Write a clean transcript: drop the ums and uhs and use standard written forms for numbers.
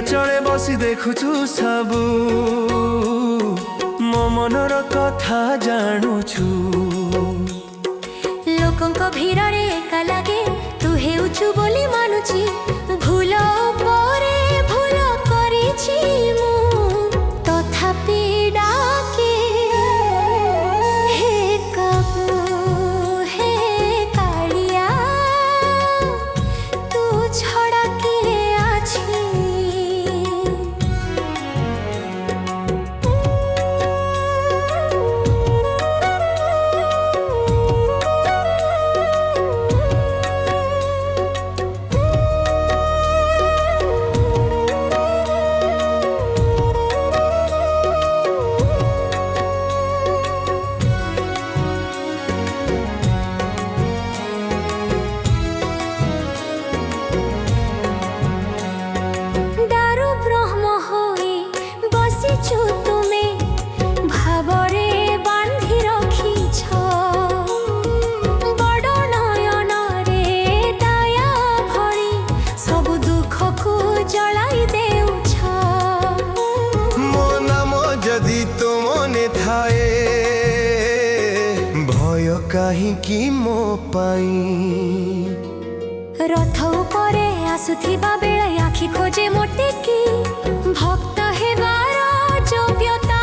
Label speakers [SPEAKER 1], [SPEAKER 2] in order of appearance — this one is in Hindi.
[SPEAKER 1] चले बसी देखुछु सबू मो मनर कथा जानुछु
[SPEAKER 2] लोकंक भिड़े एका लगे तू हेउछु बोली मानुची भूल परे भूल करिछि मु तथापि डाके हे कबू हे कालिया तू छड़ा किए आछि
[SPEAKER 1] जदि तो मने थाए भय काहींकि मो पाई
[SPEAKER 2] रथ उपरे आसुथिबा बेले आखि खोजे मोटे की भक्त हेबार योग्यता